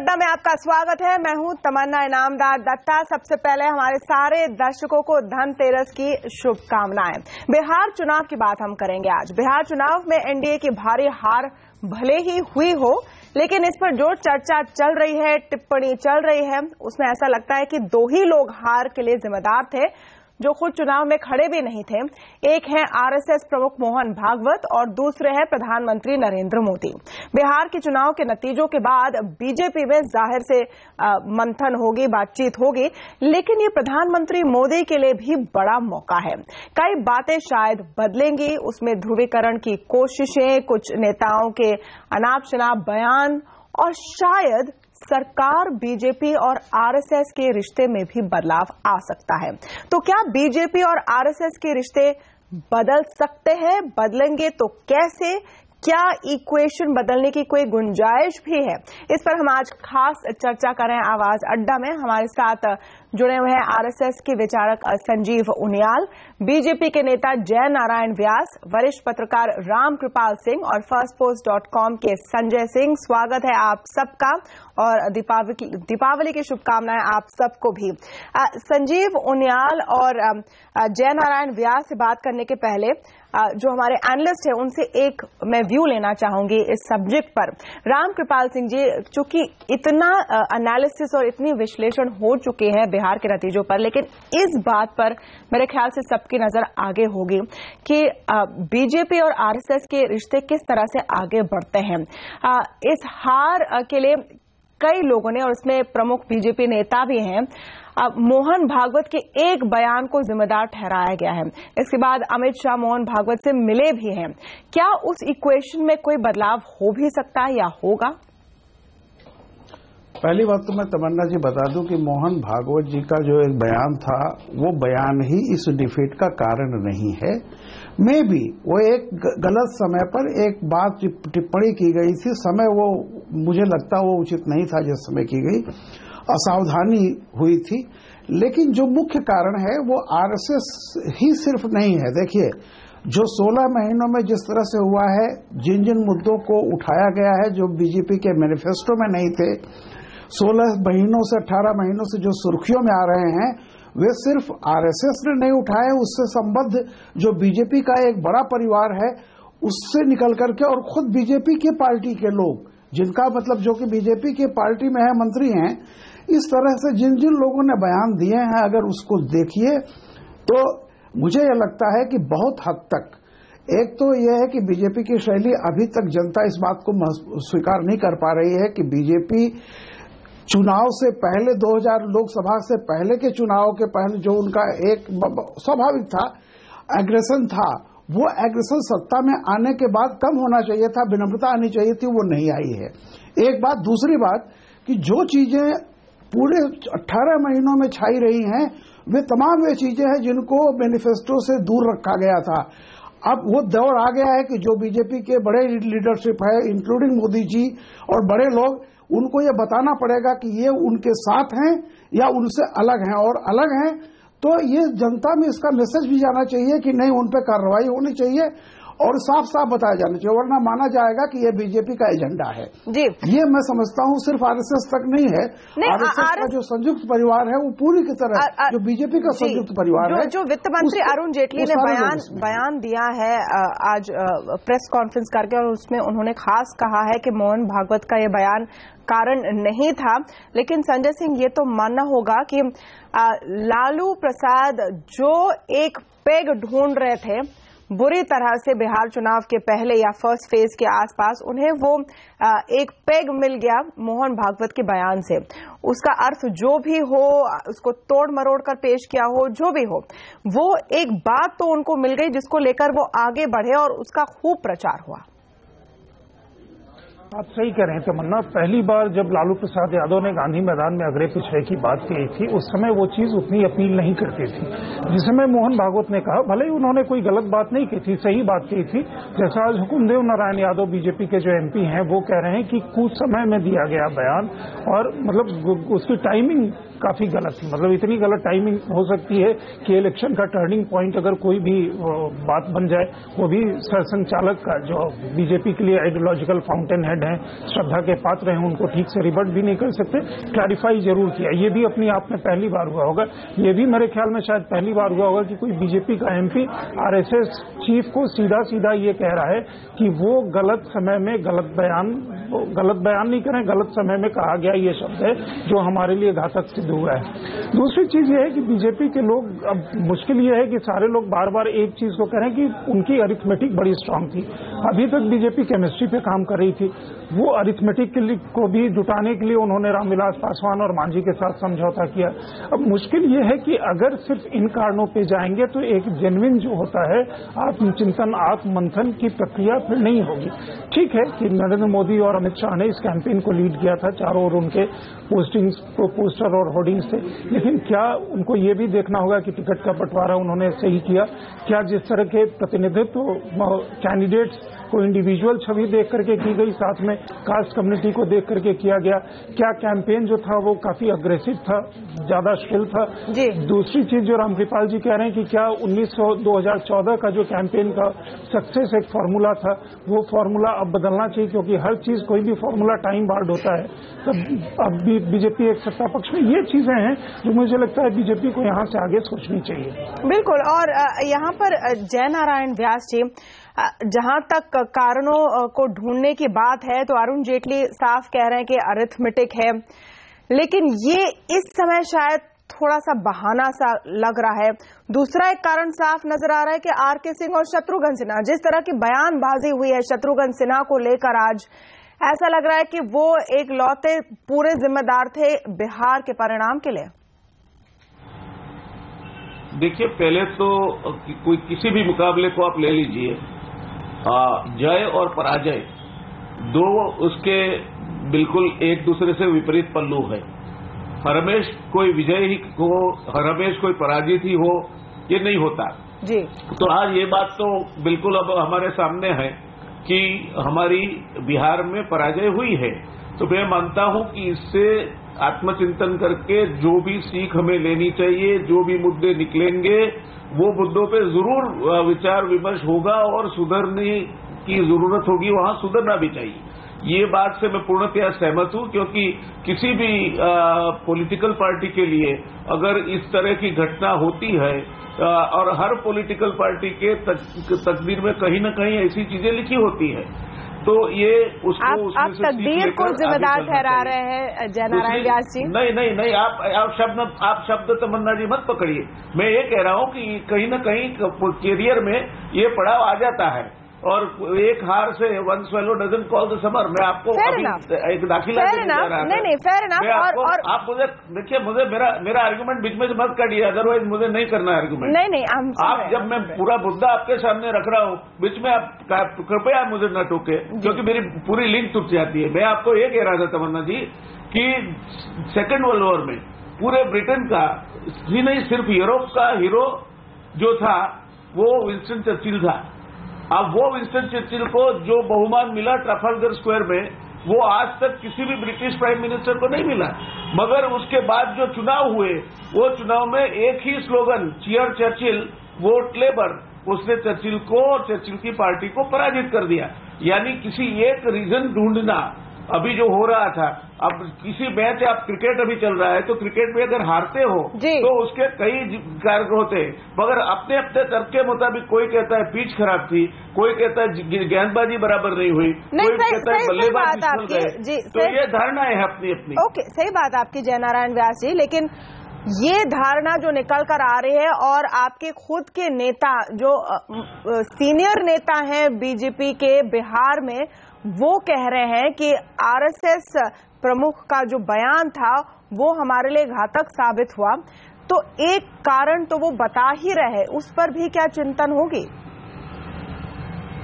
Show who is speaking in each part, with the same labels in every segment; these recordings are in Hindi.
Speaker 1: अड्डा में आपका स्वागत है। मैं हूं तमन्ना इनामदार दत्ता। सबसे पहले हमारे सारे दर्शकों को धनतेरस की शुभकामनाएं। बिहार चुनाव की बात हम करेंगे आज। बिहार चुनाव में एनडीए की भारी हार भले ही हुई हो, लेकिन इस पर जो चर्चा चल रही है, टिप्पणी चल रही है, उसमें ऐसा लगता है कि दो ही लोग हार के लिए जिम्मेदार थे जो खुद चुनाव में खड़े भी नहीं थे। एक है आरएसएस प्रमुख मोहन भागवत और दूसरे हैं प्रधानमंत्री नरेंद्र मोदी। बिहार के चुनाव के नतीजों के बाद बीजेपी में जाहिर से मंथन होगी, बातचीत होगी, लेकिन ये प्रधानमंत्री मोदी के लिए भी बड़ा मौका है। कई बातें शायद बदलेंगी, उसमें ध्रुवीकरण की कोशिशें, कुछ नेताओं के अनाप शनाप बयान और शायद सरकार बीजेपी और आरएसएस के रिश्ते में भी बदलाव आ सकता है। तो क्या बीजेपी और आरएसएस के रिश्ते बदल सकते हैं? बदलेंगे तो कैसे? क्या इक्वेशन बदलने की कोई गुंजाइश भी है? इस पर हम आज खास चर्चा कर रहे हैं आवाज अड्डा में। हमारे साथ जुड़े हुए हैं आरएसएस के विचारक संजीव उनियाल, बीजेपी के नेता जय नारायण व्यास, वरिष्ठ पत्रकार रामकृपाल सिंह और firstpost.com के संजय सिंह। स्वागत है आप सबका और दीपावली की शुभकामनाएं आप सबको भी। संजीव उनियाल और जय नारायण व्यास से बात करने के पहले जो हमारे एनालिस्ट हैं उनसे एक मैं व्यू लेना चाहूंगी इस सब्जेक्ट पर। रामकृपाल सिंह जी, चूंकि इतना एनालिसिस और इतनी विश्लेषण हो चुके हैं बिहार के नतीजों पर, लेकिन इस बात पर मेरे ख्याल से सबकी नजर आगे होगी कि बीजेपी और आरएसएस के रिश्ते किस तरह से आगे बढ़ते हैं। इस हार के लिए कई लोगों ने, और इसमें प्रमुख बीजेपी नेता भी हैं, मोहन भागवत के एक बयान को जिम्मेदार ठहराया गया है। इसके बाद अमित शाह मोहन भागवत से मिले भी हैं। क्या उस इक्वेशन में कोई बदलाव हो भी सकता है या होगा?
Speaker 2: पहली बात तो मैं तमन्ना जी बता दूं कि मोहन भागवत जी का जो एक बयान था, वो बयान ही इस डिफीट का कारण नहीं है। मे भी वो एक गलत समय पर एक बात टिप्पणी की गई थी, समय वो मुझे लगता वो उचित नहीं था जिस समय की गई, असावधानी हुई थी। लेकिन जो मुख्य कारण है वो आरएसएस ही सिर्फ नहीं है। देखिए, जो 16 महीनों में जिस तरह से हुआ है, जिन जिन मुद्दों को उठाया गया है जो बीजेपी के मैनिफेस्टो में नहीं थे, 16 महीनों से 18 महीनों से जो सुर्खियों में आ रहे हैं, वे सिर्फ आरएसएस ने नहीं उठाए, उससे संबद्ध जो बीजेपी का एक बड़ा परिवार है उससे निकल करके, और खुद बीजेपी की पार्टी के लोग, जिनका मतलब जो कि बीजेपी की पार्टी में है, मंत्री हैं, इस तरह से जिन जिन लोगों ने बयान दिए हैं, अगर उसको देखिए तो मुझे यह लगता है कि बहुत हद तक, एक तो यह है कि बीजेपी की शैली, अभी तक जनता इस बात को स्वीकार नहीं कर पा रही है कि बीजेपी चुनाव से पहले, 2000 लोकसभा से पहले के चुनाव के पहले जो उनका एक स्वाभाविक था, एग्रेशन था, वो एग्रेशन सत्ता में आने के बाद कम होना चाहिए था, विनम्रता आनी चाहिए थी, वो नहीं आई है। एक बात। दूसरी बात कि जो चीजें पूरे 18 महीनों में छाई रही हैं, वे तमाम वे चीजें हैं जिनको मैनिफेस्टो से दूर रखा गया था। अब वो दौर आ गया है कि जो बीजेपी के बड़े लीडरशिप है, इंक्लूडिंग मोदी जी और बड़े लोग, उनको ये बताना पड़ेगा कि ये उनके साथ हैं या उनसे अलग हैं, और अलग हैं तो ये जनता में इसका मैसेज भी जाना चाहिए कि नहीं, उन पर कार्रवाई होनी चाहिए और साफ साफ बताया जाना चाहिए, वरना माना जाएगा कि ये बीजेपी का एजेंडा है।
Speaker 1: जी,
Speaker 2: ये मैं समझता हूँ सिर्फ आरएसएस तक नहीं है। आरएसएस का जो संयुक्त परिवार है वो पूरी की तरह जो बीजेपी का संयुक्त परिवार है।
Speaker 1: जो वित्त मंत्री अरुण जेटली ने बयान दिया है आज प्रेस कॉन्फ्रेंस करके, और उसमें उन्होंने खास कहा है कि मोहन भागवत का ये बयान कारण नहीं था। लेकिन संजय सिंह, ये तो मानना होगा कि लालू प्रसाद जो एक पेग ढूंढ रहे थे बुरी तरह से बिहार चुनाव के पहले या फर्स्ट फेज के आसपास, उन्हें वो एक पेग मिल गया मोहन भागवत के बयान से। उसका अर्थ जो भी हो, उसको तोड़ मरोड़ कर पेश किया हो, जो भी हो, वो एक बात तो उनको मिल गई जिसको लेकर वो आगे बढ़े और उसका खूब प्रचार हुआ।
Speaker 3: आप सही कह रहे हैं तमन्ना। पहली बार जब लालू प्रसाद यादव ने गांधी मैदान में अगड़े पिछड़े की बात कही थी, उस समय वो चीज उतनी अपील नहीं करती थी। जिस समय मोहन भागवत ने कहा, भले ही उन्होंने कोई गलत बात नहीं की थी, सही बात की थी। जैसा आज हुकुमदेव नारायण यादव बीजेपी के जो एमपी हैं, वो कह रहे हैं कि कुछ समय में दिया गया बयान, और मतलब उसकी टाइमिंग काफी गलत थी। मतलब इतनी गलत टाइमिंग हो सकती है कि इलेक्शन का टर्निंग पॉइंट अगर कोई भी बात बन जाए, वो भी सरसंघचालक का, जो बीजेपी के लिए आइडियोलॉजिकल फाउंटेन हेड स्टैंड हैं, श्रद्धा के पात्र हैं, उनको ठीक से रिबट भी नहीं कर सकते, क्लैरिफाई जरूर किया। ये भी अपने आप में पहली बार हुआ होगा, ये भी मेरे ख्याल में शायद पहली बार हुआ होगा कि कोई बीजेपी का एमपी आरएसएस चीफ को सीधा सीधा ये कह रहा है कि वो गलत समय में गलत बयान नहीं करें, गलत समय में कहा गया ये शब्द है जो हमारे लिए घातक सिद्ध हुआ है। दूसरी चीज ये है कि बीजेपी के लोग, अब मुश्किल ये है कि सारे लोग बार बार एक चीज को कह रहे हैं कि उनकी अरिथमेटिक बड़ी स्ट्रांग थी। अभी तक बीजेपी केमिस्ट्री पे काम कर रही थी, वो अरिथमेटिक को भी जुटाने के लिए उन्होंने रामविलास पासवान और मांझी के साथ समझौता किया। अब मुश्किल ये है कि अगर सिर्फ इन कारणों पे जाएंगे तो एक जेन्युइन जो होता है आत्मचिंतन, आत्ममंथन की प्रक्रिया फिर नहीं होगी। ठीक है कि नरेंद्र मोदी और अमित शाह ने इस कैंपेन को लीड किया था, चारों ओर उनके पोस्टर और होर्डिंग्स थे, लेकिन क्या उनको ये भी देखना होगा कि टिकट का बंटवारा उन्होंने सही किया? क्या जिस तरह के प्रतिनिधित्व कैंडिडेट्स को इंडिविजुअल छवि देख करके की गई, साथ में कास्ट कम्युनिटी को देख करके किया गया, क्या कैंपेन जो था वो काफी अग्रेसिव था, ज्यादा श्रिल था? दूसरी चीज जो रामकृपाल जी कह रहे हैं कि क्या 2014 का जो कैंपेन का सक्सेस एक फॉर्मूला था, वो फॉर्मूला अब बदलना चाहिए, क्योंकि हर चीज कोई भी फॉर्मूला टाइम बार्ड होता है। तो अब भी बीजेपी एक सत्ता पक्ष में, ये चीजें हैं जो मुझे लगता है बीजेपी को यहाँ से आगे सोचनी चाहिए।
Speaker 1: बिल्कुल। और यहाँ पर जयनारायण व्यास जी, जहां तक कारणों को ढूंढने की बात है तो अरुण जेटली साफ कह रहे हैं कि अरिथमेटिक है, लेकिन ये इस समय शायद थोड़ा सा बहाना सा लग रहा है। दूसरा एक कारण साफ नजर आ रहा है कि आरके सिंह और शत्रुघ्न सिन्हा, जिस तरह की बयानबाजी हुई है शत्रुघ्न सिन्हा को लेकर, आज ऐसा लग रहा है कि वो एक लौते पूरे जिम्मेदार थे बिहार के परिणाम के लिए।
Speaker 4: देखिए, पहले तो कोई किसी भी मुकाबले को आप ले लीजिए, जय और पराजय दो उसके बिल्कुल एक दूसरे से विपरीत पल्लू है। हरमेश कोई विजय ही हो, हरमेश कोई पराजित ही हो, ये नहीं होता जी। तो आज ये बात तो बिल्कुल अब हमारे सामने है कि हमारी बिहार में पराजय हुई है। तो मैं मानता हूं कि इससे आत्मचिंतन करके जो भी सीख हमें लेनी चाहिए, जो भी मुद्दे निकलेंगे, वो मुद्दों पे जरूर विचार विमर्श होगा और सुधरने की जरूरत होगी, वहां सुधरना भी चाहिए। ये बात से मैं पूर्णतया सहमत हूं, क्योंकि किसी भी पॉलिटिकल पार्टी के लिए अगर इस तरह की घटना होती है, और हर पॉलिटिकल पार्टी के तकदीर में कहीं न कहीं ऐसी चीजें लिखी होती है, तो ये उसको
Speaker 1: आप तकदीर को जिम्मेदार ठहरा रहे हैं जयनारायण व्यास जी?
Speaker 4: नहीं, आप शब्द तमन्ना जी मत पकड़िए। मैं ये कह रहा हूं कि कहीं न कहीं कैरियर में ये पड़ाव आ जाता है, और एक हार से one swallow doesn't call the summer. मैं आपको एक दाखिला देने जा रहा था।
Speaker 1: नहीं, फेयर इनफ। और
Speaker 4: आप मुझे देखिए, मुझे मेरा आर्गुमेंट बीच में से मत काटिए, अदरवाइज मुझे नहीं करना आर्गुमेंट।
Speaker 1: नहीं,
Speaker 4: आप जब मैं पूरा मुद्दा आपके सामने रख रहा हूँ, बीच में आप कृपया मुझे न टोके, क्योंकि मेरी पूरी लिंक टूट जाती है। मैं आपको ये कह रहा था तमन्ना जी कि सेकेंड वर्ल्ड वॉर में पूरे ब्रिटेन का ही नहीं, सिर्फ यूरोप का हीरो जो था वो विंस्टन चर्चिल था। अब वो विंस्टन चर्चिल को जो बहुमान मिला ट्रफाल्गर स्क्वायर में, वो आज तक किसी भी ब्रिटिश प्राइम मिनिस्टर को नहीं मिला। मगर उसके बाद जो चुनाव हुए, वो चुनाव में एक ही slogan, cheer Churchill vote Labour, उसने चर्चिल को और चर्चिल की पार्टी को पराजित कर दिया। यानी किसी एक रीजन ढूंढना अभी जो हो रहा था। अब किसी मैच, आप क्रिकेट अभी चल रहा है, तो क्रिकेट में अगर हारते हो तो उसके कई कारण होते हैं, मगर अपने अपने तर्क के मुताबिक कोई कहता है पिच खराब थी, कोई कहता है गेंदबाजी बराबर नहीं हुई, कोई कहता है बल्लेबाज फिसल गए। तो ये धारणाएं हैं अपनी अपनी।
Speaker 1: ओके, सही बात आपकी जयनारायण व्यास जी, लेकिन ये धारणा जो निकल कर आ रही है, और आपके खुद के नेता जो सीनियर नेता हैं बीजेपी के बिहार में, वो कह रहे हैं कि आरएसएस प्रमुख का जो बयान था वो हमारे लिए घातक साबित हुआ। तो एक कारण तो वो बता ही रहे, उस पर भी क्या चिंतन होगी?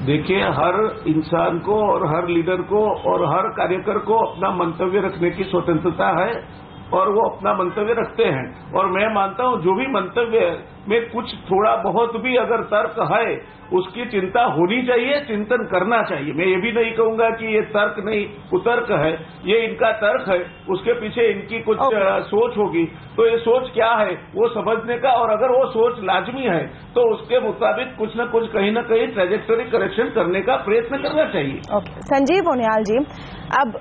Speaker 4: देखिए, हर इंसान को और हर लीडर को और हर कार्यकर को अपना मंतव्य रखने की स्वतंत्रता है, और वो अपना मंतव्य रखते हैं। और मैं मानता हूं जो भी मंतव्य में कुछ थोड़ा बहुत भी अगर तर्क है उसकी चिंता होनी चाहिए, चिंतन करना चाहिए। मैं ये भी नहीं कहूंगा कि ये तर्क नहीं कुतर्क है, ये इनका तर्क है, उसके पीछे इनकी कुछ सोच होगी। तो ये सोच क्या है वो समझने का, और अगर वो सोच लाजमी है तो उसके मुताबिक कुछ न कुछ कहीं न कहीं ट्रेजेक्टरी करेक्शन करने का प्रयत्न करना चाहिए।
Speaker 1: संजीव उनियाल जी, अब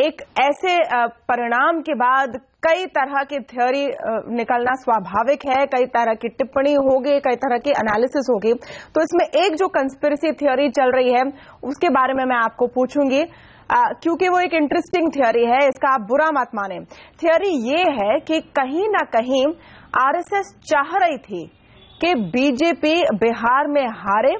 Speaker 1: एक ऐसे परिणाम के बाद कई तरह की थ्योरी निकलना स्वाभाविक है, कई तरह की टिप्पणी होगी, कई तरह की एनालिसिस होगी। तो इसमें एक जो कंस्पिरेसी थ्योरी चल रही है उसके बारे में मैं आपको पूछूंगी, क्योंकि वो एक इंटरेस्टिंग थ्योरी है, इसका आप बुरा मत माने। थ्योरी ये है कि कहीं ना कहीं आरएसएस चाह रही थी कि बीजेपी बिहार में हारे,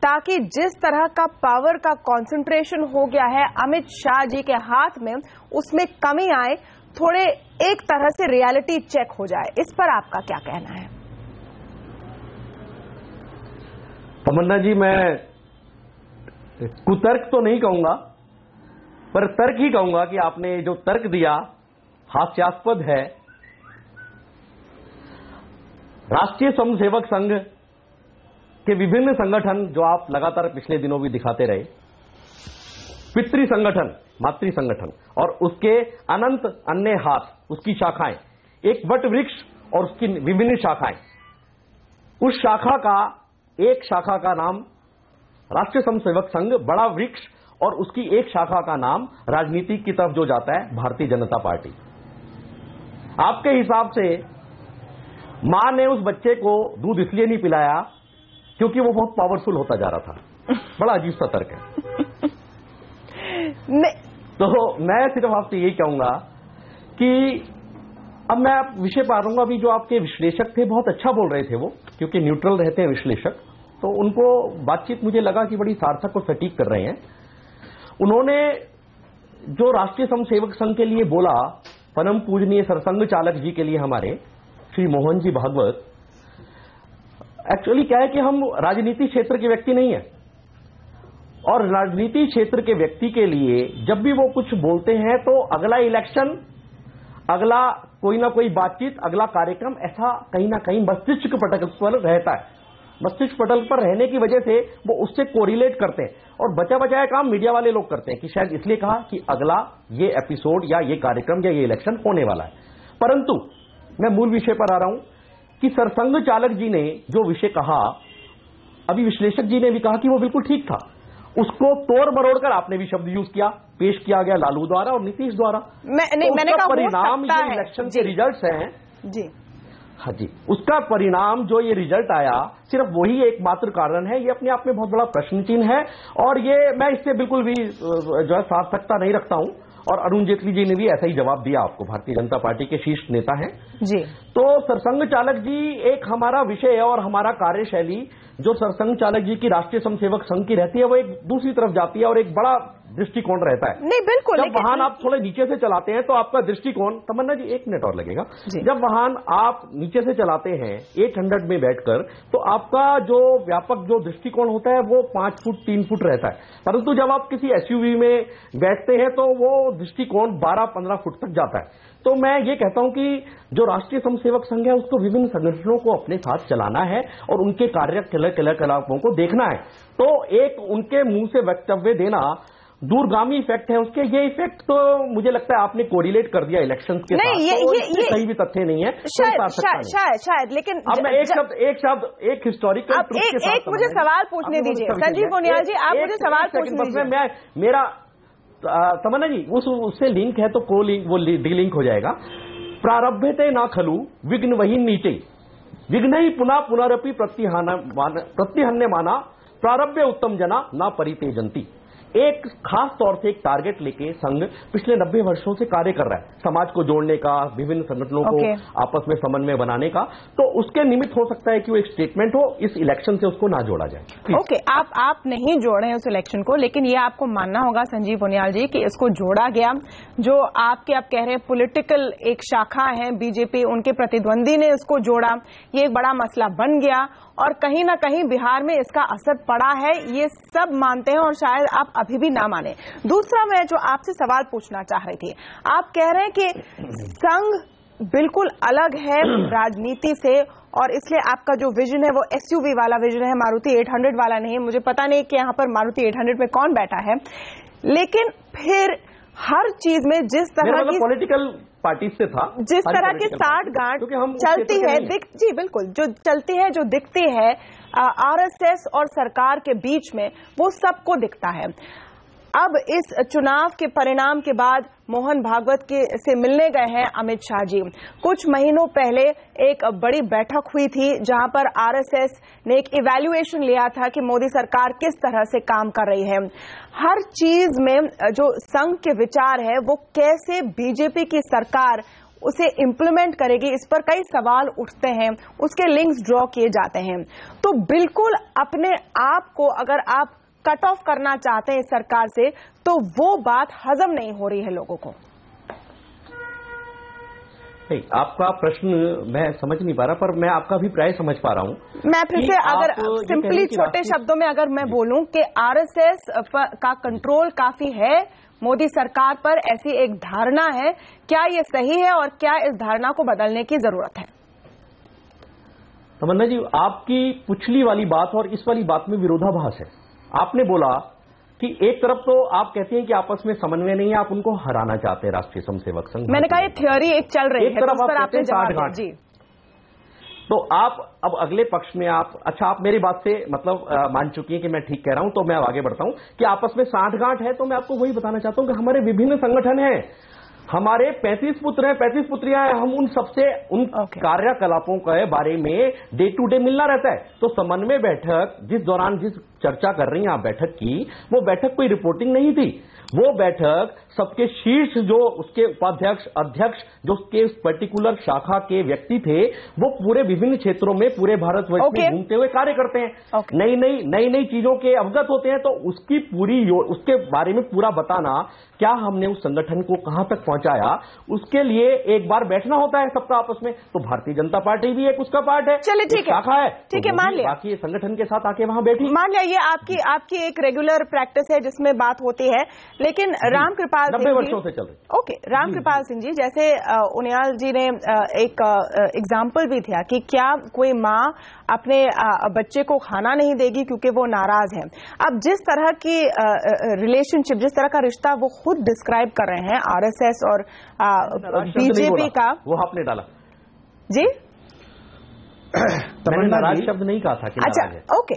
Speaker 1: ताकि जिस तरह का पावर का कंसंट्रेशन हो गया है अमित शाह जी के हाथ में, उसमें कमी आए, थोड़े एक तरह से रियलिटी चेक हो जाए। इस पर आपका क्या कहना है?
Speaker 5: तमन्ना जी, मैं कुतर्क तो नहीं कहूंगा, पर तर्क ही कहूंगा कि आपने जो तर्क दिया हास्यास्पद है। राष्ट्रीय स्वयंसेवक संघ के विभिन्न संगठन जो आप लगातार पिछले दिनों भी दिखाते रहे, पितृ संगठन, मातृ संगठन और उसके अनंत अन्य हाथ, उसकी शाखाएं, एक वट वृक्ष और उसकी विभिन्न शाखाएं, उस शाखा का एक शाखा का नाम राष्ट्रीय स्वयंसेवक संघ, बड़ा वृक्ष, और उसकी एक शाखा का नाम राजनीति की तरफ जो जाता है भारतीय जनता पार्टी। आपके हिसाब से मां ने उस बच्चे को दूध इसलिए नहीं पिलाया क्योंकि वो बहुत पावरफुल होता जा रहा था। बड़ा अजीब सा तर्क है। तो मैं सिर्फ आपसे यही कहूंगा कि अब मैं विषय पर आ रहा हूं। अभी जो आपके विश्लेषक थे बहुत अच्छा बोल रहे थे वो, क्योंकि न्यूट्रल रहते हैं विश्लेषक, तो उनको बातचीत मुझे लगा कि बड़ी सार्थक और सटीक कर रहे हैं। उन्होंने जो राष्ट्रीय स्वयंसेवक संघ के लिए बोला, परम पूजनीय सरसंघ चालक जी के लिए हमारे श्री मोहन जी भागवत, एक्चुअली क्या है कि हम राजनीति क्षेत्र के व्यक्ति नहीं है, और राजनीति क्षेत्र के व्यक्ति के लिए जब भी वो कुछ बोलते हैं तो अगला इलेक्शन, अगला कोई ना कोई बातचीत, अगला कार्यक्रम, ऐसा कहीं ना कहीं मस्तिष्क पटल पर रहता है। मस्तिष्क पटल पर रहने की वजह से वो उससे कोरिलेट करते हैं, और बचा बचाया काम मीडिया वाले लोग करते हैं कि शायद इसलिए कहा कि अगला ये एपिसोड या ये कार्यक्रम या ये इलेक्शन होने वाला है। परंतु मैं मूल विषय पर आ रहा हूं कि सरसंघ चालक जी ने जो विषय कहा, अभी विश्लेषक जी ने भी कहा कि वो बिल्कुल ठीक था, उसको तोड़ मरोड़ कर आपने भी शब्द यूज किया, पेश किया गया लालू द्वारा और नीतीश द्वारा।
Speaker 1: मैंने कहा
Speaker 5: परिणाम ये इलेक्शन के रिजल्ट्स हैं
Speaker 1: जी। हाँ जी,
Speaker 5: उसका परिणाम जो ये रिजल्ट आया, सिर्फ वही एकमात्र कारण है। ये अपने आप में बहुत बड़ा प्रश्न चिन्ह है, और ये मैं इससे बिल्कुल भी जो है सार्थकता नहीं रखता हूं। और अरुण जेटली जी ने भी ऐसा ही जवाब दिया आपको, भारतीय जनता पार्टी के शीर्ष नेता हैं
Speaker 1: जी।
Speaker 5: तो सरसंघ चालक जी एक हमारा विषय है, और हमारा कार्यशैली जो सरसंघ चालक जी की राष्ट्रीय स्वयंसेवक संघ की रहती है वो एक दूसरी तरफ जाती है, और एक बड़ा दृष्टिकोण रहता है।
Speaker 1: नहीं बिल्कुल,
Speaker 5: जब वाहन आप थोड़े नीचे से चलाते हैं तो आपका दृष्टिकोण, तमन्ना जी 1 मिनट और लगेगा, जब वाहन आप नीचे से चलाते हैं 800 में बैठकर, तो आपका जो व्यापक जो दृष्टिकोण होता है वो 5 फुट 3 फुट रहता है। परंतु जब आप किसी एसयूवी में बैठते हैं तो वो दृष्टिकोण 12-15 फुट तक जाता है। तो मैं ये कहता हूं कि जो राष्ट्रीय स्वयंसेवक संघ है उसको विभिन्न संगठनों को अपने साथ चलाना है और उनके कार्यकलापों को देखना है। तो एक उनके मुंह से वक्तव्य देना दूरगामी इफेक्ट है उसके, ये इफेक्ट तो मुझे लगता है आपने कोरिलेट कर दिया इलेक्शन के साथ, तो ये सही भी तथ्य नहीं है।
Speaker 1: शायद लेकिन
Speaker 5: अब मैं एक हिस्टोरिकल
Speaker 1: एक मुझे सवाल पूछने दीजिए संजीव उनियाल जी, आप मुझे सवाल पूछने दीजिए।
Speaker 5: मेरा तमन्ना जी उससे लिंक है तो को लिंक वो डिलिंक हो जाएगा। प्रारब्धते ना खलु विघ्न वही नीचे विघ्न ही पुनः पुनरपि प्रतिहन्य माना प्रारब्ध उत्तम जना ना परितेजंती। एक खास तौर से एक टारगेट लेके संघ पिछले 90 वर्षों से कार्य कर रहा है, समाज को जोड़ने का, विभिन्न संगठनों को आपस में समन्वय बनाने का। तो उसके निमित्त हो सकता है कि वो एक स्टेटमेंट हो, इस इलेक्शन से उसको ना जोड़ा जाए।
Speaker 1: ओके, आप नहीं जोड़े हैं उस इलेक्शन को, लेकिन ये आपको मानना होगा संजीव उनियाल जी कि इसको जोड़ा गया। जो आप कह रहे हैं पॉलिटिकल एक शाखा है बीजेपी, उनके प्रतिद्वंदी ने इसको जोड़ा, ये एक बड़ा मसला बन गया और कहीं ना कहीं बिहार में इसका असर पड़ा है, ये सब मानते हैं। और शायद आप अभी भी ना माने। दूसरा मैं जो आपसे सवाल पूछना चाह रही थी, आप कह रहे हैं कि संघ बिल्कुल अलग है राजनीति से और इसलिए आपका जो विजन है वो एसयूवी वाला विजन है, मारुति 800 वाला नहीं है। मुझे पता नहीं कि यहाँ पर मारुति 800 में कौन बैठा है, लेकिन फिर हर चीज में जिस तरह की
Speaker 5: पॉलिटिकल पार्टी से था,
Speaker 1: जिस तरह की साठगांठ चलती है, जी बिल्कुल, जो चलती है, जो दिखती है आरएसएस और सरकार के बीच में, वो सबको दिखता है। अब इस चुनाव के परिणाम के बाद मोहन भागवत से मिलने गए हैं अमित शाह जी। कुछ महीनों पहले एक बड़ी बैठक हुई थी जहां पर आरएसएस ने एक इवैल्यूएशन लिया था कि मोदी सरकार किस तरह से काम कर रही है। हर चीज में जो संघ के विचार है वो कैसे बीजेपी की सरकार उसे इंप्लीमेंट करेगी, इस पर कई सवाल उठते हैं, उसके लिंक्स ड्रॉ किए जाते हैं। तो बिल्कुल अपने आप को अगर आप कट ऑफ करना चाहते हैं इस सरकार से, तो वो बात हजम नहीं हो रही है लोगों को।
Speaker 5: नहीं, आपका प्रश्न मैं समझ नहीं पा रहा, पर मैं आपका अभिप्राय समझ पा रहा हूं।
Speaker 1: मैं फिर से अगर सिंपली छोटे शब्दों में अगर मैं बोलूं कि आरएसएस का कंट्रोल काफी है मोदी सरकार पर, ऐसी एक धारणा है, क्या ये सही है और क्या इस धारणा को बदलने की जरूरत है?
Speaker 5: तमन्ना जी, आपकी पिछली वाली बात और इस वाली बात में विरोधाभास है। आपने बोला कि एक तरफ तो आप कहते हैं कि आपस में समन्वय नहीं है, आप उनको हराना चाहते हैं राष्ट्रीय स्वयंसेवक संघ।
Speaker 1: मैंने कहा ये थ्योरी एक चल रही है,
Speaker 5: एक तरफ
Speaker 1: पर आपने जवाब जी।
Speaker 5: तो आप अब अगले पक्ष में आप मेरी बात से मतलब मान चुकी हैं कि मैं ठीक कह रहा हूं, तो मैं आगे बढ़ता हूं कि आपस में साठगांठ है। तो मैं आपको वही बताना चाहता हूं कि हमारे विभिन्न संगठन हैं, हमारे 35 पुत्र हैं, 35 पुत्रियां हैं, हम उन सबसे उन कार्यकलापों के बारे में डे टू डे मिलना रहता है। तो समन्वय बैठक जिस दौरान जिस चर्चा कर रही हैं आप बैठक की, वो बैठक कोई रिपोर्टिंग नहीं थी, वो बैठक सबके शीर्ष जो उसके उपाध्यक्ष अध्यक्ष जो उसके पर्टिकुलर शाखा के व्यक्ति थे, वो पूरे विभिन्न क्षेत्रों में पूरे भारतवर्ष में घूमते हुए कार्य करते हैं, नई नई चीजों के अवगत होते हैं। तो उसकी उसके बारे में पूरा बताना, क्या हमने उस संगठन को कहां तक पहुंचाया, उसके लिए एक बार बैठना होता है सबका आपस में। तो भारतीय जनता पार्टी भी एक उसका पार्ट है,
Speaker 1: चलिए ठीक है,
Speaker 5: शाखा है,
Speaker 1: ठीक है, मान लिया।
Speaker 5: बाकी संगठन के साथ आके वहां बैठी,
Speaker 1: मान लिया ये आपकी एक रेगुलर प्रैक्टिस है जिसमें बात होती है। लेकिन रामकृपाल
Speaker 5: 90 वर्षों से चल रही।
Speaker 1: ओके, रामकृपाल सिंह जी, जैसे उनियाल जी ने एक एग्जाम्पल भी दिया कि क्या कोई माँ अपने बच्चे को खाना नहीं देगी क्योंकि वो नाराज है। अब जिस तरह की रिलेशनशिप, जिस तरह का रिश्ता वो खुद डिस्क्राइब कर रहे हैं आरएसएस और बीजेपी का, वो
Speaker 5: आपने डाला
Speaker 1: जी,
Speaker 5: मैंने नाराज शब्द नहीं कहा था कि
Speaker 1: अच्छा ओके,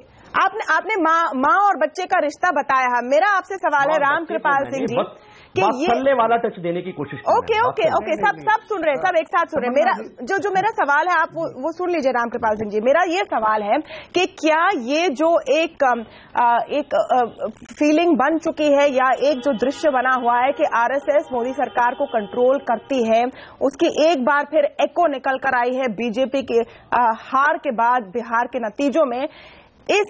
Speaker 1: आपने माँ और बच्चे का रिश्ता बताया है। मेरा आपसे सवाल है रामकृपाल सिंह जी कि ये
Speaker 5: वाला टच देने की कोशिश
Speaker 1: ओके सब सुन रहे हैं, सब एक साथ सुन रहे हैं। मेरा जो मेरा सवाल है आप वो सुन लीजिए रामकृपाल सिंह जी। मेरा ये सवाल है कि क्या ये जो एक फीलिंग बन चुकी है या एक जो दृश्य बना हुआ है कि आरएसएस मोदी सरकार को कंट्रोल करती है, उसकी एक बार फिर एको निकल कर आई है बीजेपी के हार के बाद बिहार के नतीजों में, इस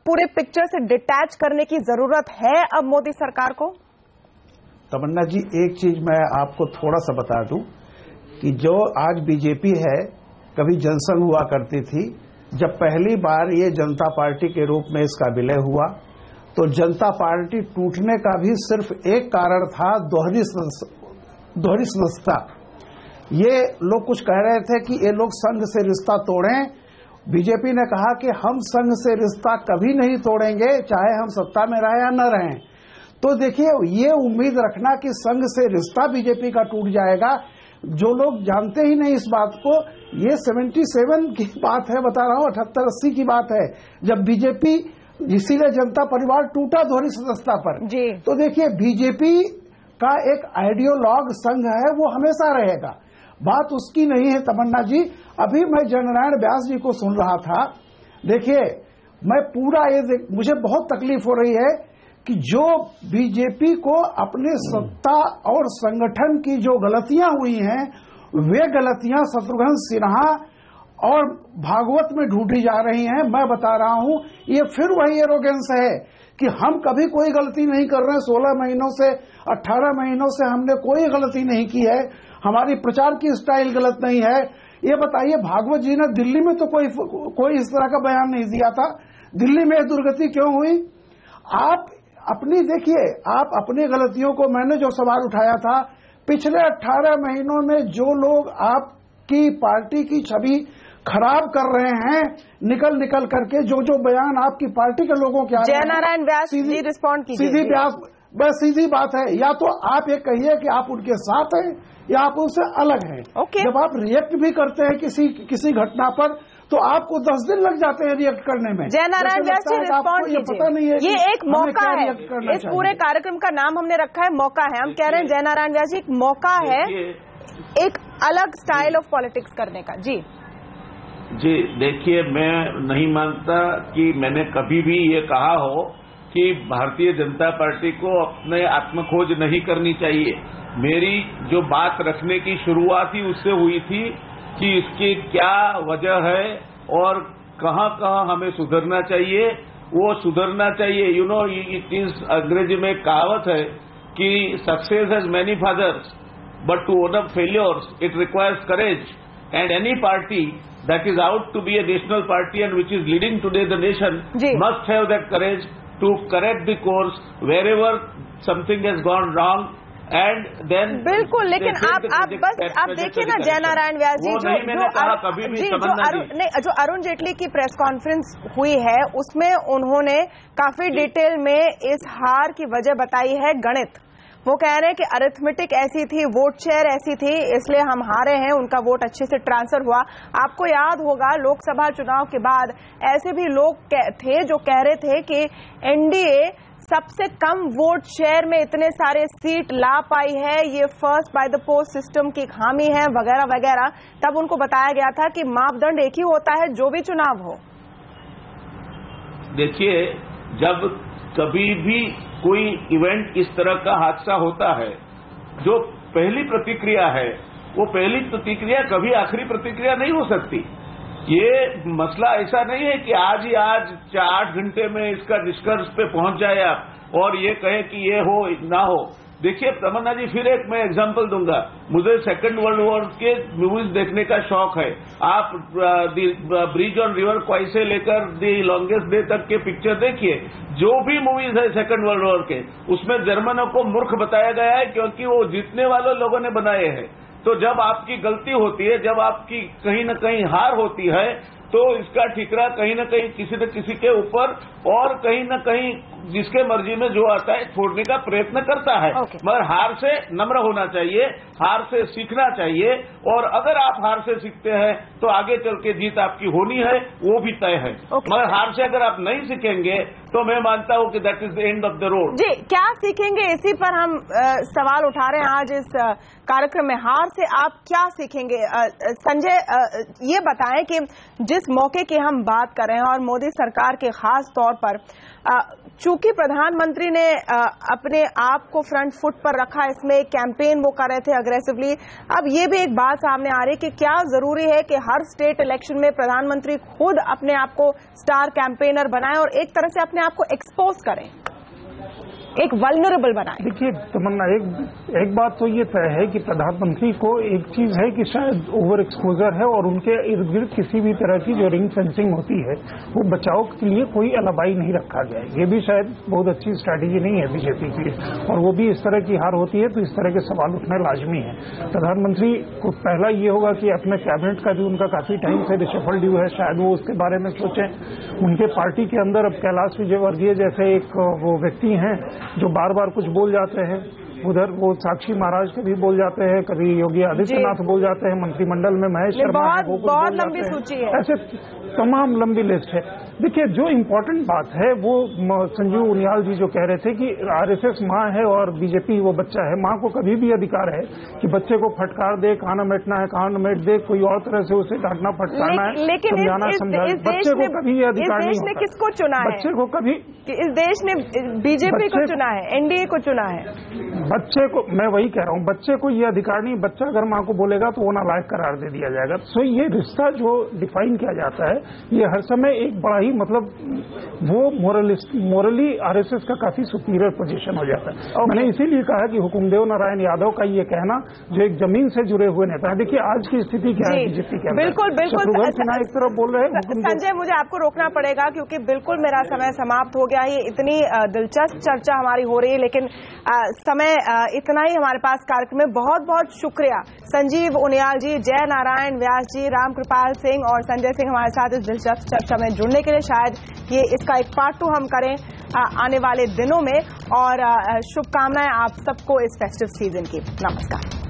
Speaker 1: पूरे पिक्चर से डिटैच करने की जरूरत है अब मोदी सरकार को?
Speaker 2: तमन्ना जी, एक चीज मैं आपको थोड़ा सा बता दूं कि जो आज बीजेपी है, कभी जनसंघ हुआ करती थी। जब पहली बार ये जनता पार्टी के रूप में इसका विलय हुआ तो जनता पार्टी टूटने का भी सिर्फ एक कारण था, दोहरी सदस्यता। ये लोग कुछ कह रहे थे कि ये लोग संघ से रिश्ता तोड़ें। बीजेपी ने कहा कि हम संघ से रिश्ता कभी नहीं तोड़ेंगे, चाहे हम सत्ता में रहें या न रहें। तो देखिए, ये उम्मीद रखना कि संघ से रिश्ता बीजेपी का टूट जाएगा, जो लोग जानते ही नहीं इस बात को, ये 77 की बात है, बता रहा हूं, 78-80 की बात है, जब बीजेपी, इसीलिए जनता परिवार टूटा दोहरी सदस्यता पर
Speaker 1: जी।
Speaker 2: तो देखिए, बीजेपी का एक आइडियोलॉग संघ है, वो हमेशा रहेगा, बात उसकी नहीं है। तमन्ना जी, अभी मैं जननारायण व्यास जी को सुन रहा था। देखिए, मैं पूरा मुझे बहुत तकलीफ हो रही है कि जो बीजेपी को अपने सत्ता और संगठन की जो गलतियां हुई हैं, वे गलतियां शत्रुघ्न सिन्हा और भागवत में ढूंढी जा रही हैं। मैं बता रहा हूं, ये फिर वही एरोगेंस है कि हम कभी कोई गलती नहीं कर रहे हैं। 16 महीनों से 18 महीनों से हमने कोई गलती नहीं की है, हमारी प्रचार की स्टाइल गलत नहीं है। ये बताइए, भागवत जी ने दिल्ली में तो कोई इस तरह का बयान नहीं दिया था। दिल्ली में दुर्गति क्यों हुई? अपनी देखिए, आप अपनी गलतियों को, मैंने जो सवाल उठाया था, पिछले 18 महीनों में जो लोग आपकी पार्टी की छवि खराब कर रहे हैं, निकल निकल करके जो बयान आपकी पार्टी के लोगों के,
Speaker 1: जयनारायण व्यास जी रिस्पॉन्ड कीजिए।
Speaker 2: सीधी व्यास, बस सीधी बात है, या तो आप ये कहिए कि आप उनके साथ हैं या आप उनसे अलग हैं। जब आप रिएक्ट भी करते हैं किसी घटना पर, तो आपको 10 दिन लग जाते हैं रिएक्ट करने में।
Speaker 1: जयनारायण व्यास जी रिस्पॉन्ड कीजिए। ये एक मौका है, इस पूरे कार्यक्रम का नाम हमने रखा है मौका है। हम कह रहे हैं जयनारायण व्यास जी, एक मौका है एक अलग स्टाइल ऑफ पॉलिटिक्स करने का। जी
Speaker 4: देखिए, मैं नहीं मानता कि मैंने कभी भी ये कहा हो कि भारतीय जनता पार्टी को अपने आत्मखोज नहीं करनी चाहिए। मेरी जो बात रखने की शुरुआत ही उससे हुई थी कि इसकी क्या वजह है और कहां कहां हमें सुधरना चाहिए, वो सुधरना चाहिए। यू नो, इट इज, अंग्रेजी में कहावत है कि success has many fathers but to own up failures it requires courage, and any party that is out to be a national party and which is leading today the nation must have that courage to correct the course wherever something has gone wrong and then
Speaker 1: बिल्कुल। लेकिन आप देखिए ना जयनारायण व्यास जी, जो अरुण जेटली की प्रेस कॉन्फ्रेंस हुई है उसमें उन्होंने काफी डिटेल में इस हार की वजह बताई है गणित। वो कह रहे हैं कि अरिथमेटिक ऐसी थी, वोट शेयर ऐसी थी, इसलिए हम हारे हैं, उनका वोट अच्छे से ट्रांसफर हुआ। आपको याद होगा लोकसभा चुनाव के बाद ऐसे भी लोग थे जो कह रहे थे कि एनडीए सबसे कम वोट शेयर में इतने सारे सीट ला पाई है, ये first by the post system की खामी है वगैरह वगैरह। तब उनको बताया गया था कि मापदंड एक ही होता है जो भी चुनाव हो।
Speaker 4: देखिए, जब कभी भी कोई इवेंट इस तरह का हादसा होता है, जो पहली प्रतिक्रिया है वो पहली प्रतिक्रिया कभी आखिरी प्रतिक्रिया नहीं हो सकती। ये मसला ऐसा नहीं है कि आज ही 8 घंटे में इसका निष्कर्ष पे पहुंच जाए आप और ये कहे कि ये हो ना हो। देखिए तमन्ना जी, फिर एक मैं एग्जांपल दूंगा। मुझे सेकंड वर्ल्ड वॉर के मूवीज देखने का शौक है। आप ब्रिज ऑन रिवर क्वाई से लेकर दी लॉन्गेस्ट डे तक के पिक्चर देखिए। जो भी मूवीज है सेकंड वर्ल्ड वॉर के, उसमें जर्मनों को मूर्ख बताया गया है क्योंकि वो जीतने वाले लोगों ने बनाए हैं। तो जब आपकी गलती होती है, जब आपकी कहीं न कहीं हार होती है, तो इसका ठिकरा कहीं न कहीं किसी न किसी के ऊपर और कहीं न कहीं जिसके मर्जी में जो आता है छोड़ने का प्रयत्न करता है। मगर हार से नम्र होना चाहिए, हार से सीखना चाहिए, और अगर आप हार से सीखते हैं तो आगे चल के जीत आपकी होनी है, वो भी तय है। मगर हार से अगर आप नहीं सीखेंगे तो मैं मानता हूं कि that is the end of the road.
Speaker 1: जी, क्या सीखेंगे, इसी पर हम सवाल उठा रहे हैं आज इस कार्यक्रम में। हार से आप क्या सीखेंगे? संजय, ये बताएं कि जिस मौके की हम बात कर रहे हैं और मोदी सरकार के खास तौर पर, चूंकि प्रधानमंत्री ने अपने आप को फ्रंट फुट पर रखा, इसमें एक कैंपेन वो कर रहे थे अग्रेसिवली। अब ये भी एक बात सामने आ रही है कि क्या जरूरी है कि हर स्टेट इलेक्शन में प्रधानमंत्री खुद अपने आप को स्टार कैंपेनर बनाएं और एक तरह से अपने आप को एक्सपोज करें, एक वल्नरेबल बनाए?
Speaker 3: देखिए तमन्ना, एक बात तो ये तय है कि प्रधानमंत्री को एक चीज है कि शायद ओवर एक्सपोजर है और उनके इर्द गिर्द किसी भी तरह की जो रिंग फेंसिंग होती है वो बचाव के लिए कोई अलाबाई नहीं रखा गया है। ये भी शायद बहुत अच्छी स्ट्रैटेजी नहीं है बीजेपी की, और वो भी इस तरह की हार होती है तो इस तरह के सवाल उठना लाजमी है। प्रधानमंत्री को पहला ये होगा कि अपने कैबिनेट का भी उनका काफी टाइम से रिशफल ड्यू है, शायद वो उसके बारे में सोचें। उनके पार्टी के अंदर अब कैलाश विजयवर्गीय जैसे एक वो व्यक्ति हैं जो बार बार कुछ बोल जाते हैं, उधर वो साक्षी महाराज कभी बोल जाते हैं, कभी योगी आदित्यनाथ बोल जाते हैं, मंत्रिमंडल में महेश शर्मा
Speaker 1: बहुत लंबी सूची है,
Speaker 3: ऐसे तमाम लंबी लिस्ट है। देखिए जो इम्पोर्टेंट बात है वो संजीव उनियाल जी जो कह रहे थे कि आरएसएस माँ है और बीजेपी वो बच्चा है। माँ को कभी भी अधिकार है कि बच्चे को फटकार दे, कहाँ न मेटना है कहाँ न मेट दे, कोई और तरह से उसे डांटना फटकारना है, समझाना समझाना। बच्चे को कभी ये अधिकार नहीं होता।
Speaker 1: किसको चुना है?
Speaker 3: बच्चे को कभी
Speaker 1: इस देश ने बीजेपी को चुना है, एनडीए को चुना है।
Speaker 3: बच्चे को, मैं वही कह रहा हूँ, बच्चे को ये अधिकार नहीं। बच्चा अगर माँ को बोलेगा तो वो नालायक करार दे दिया जाएगा। सो ये रिश्ता जो डिफाइन किया जाता है ये हर समय एक बड़ा ही मतलब वो मोरली आरएसएस का काफी सुपीरियर पोजीशन हो जाता है। मैंने इसीलिए कहा कि हुकुमदेव नारायण यादव का ये कहना जो एक जमीन से जुड़े हुए नेता है, देखिए आज की स्थिति क्या है बीजेपी के अंदर।
Speaker 1: बिल्कुल बिल्कुल
Speaker 3: सिन्हा एक तरफ बोल रहे हैं।
Speaker 1: संजय, मुझे आपको रोकना पड़ेगा क्योंकि बिल्कुल मेरा समय समाप्त हो गया। ये इतनी दिलचस्प चर्चा हमारी हो रही है, लेकिन समय इतना ही हमारे पास कार्यक्रम में। बहुत बहुत शुक्रिया संजीव उनियाल जी, जय नारायण व्यास जी, रामकृपाल सिंह और संजय सिंह हमारे साथ इस दिलचस्प चर्चा में जुड़ने के लिए। शायद ये इसका एक पार्ट 2 हम करें आने वाले दिनों में। और शुभकामनाएं आप सबको इस फेस्टिव सीजन की। नमस्कार।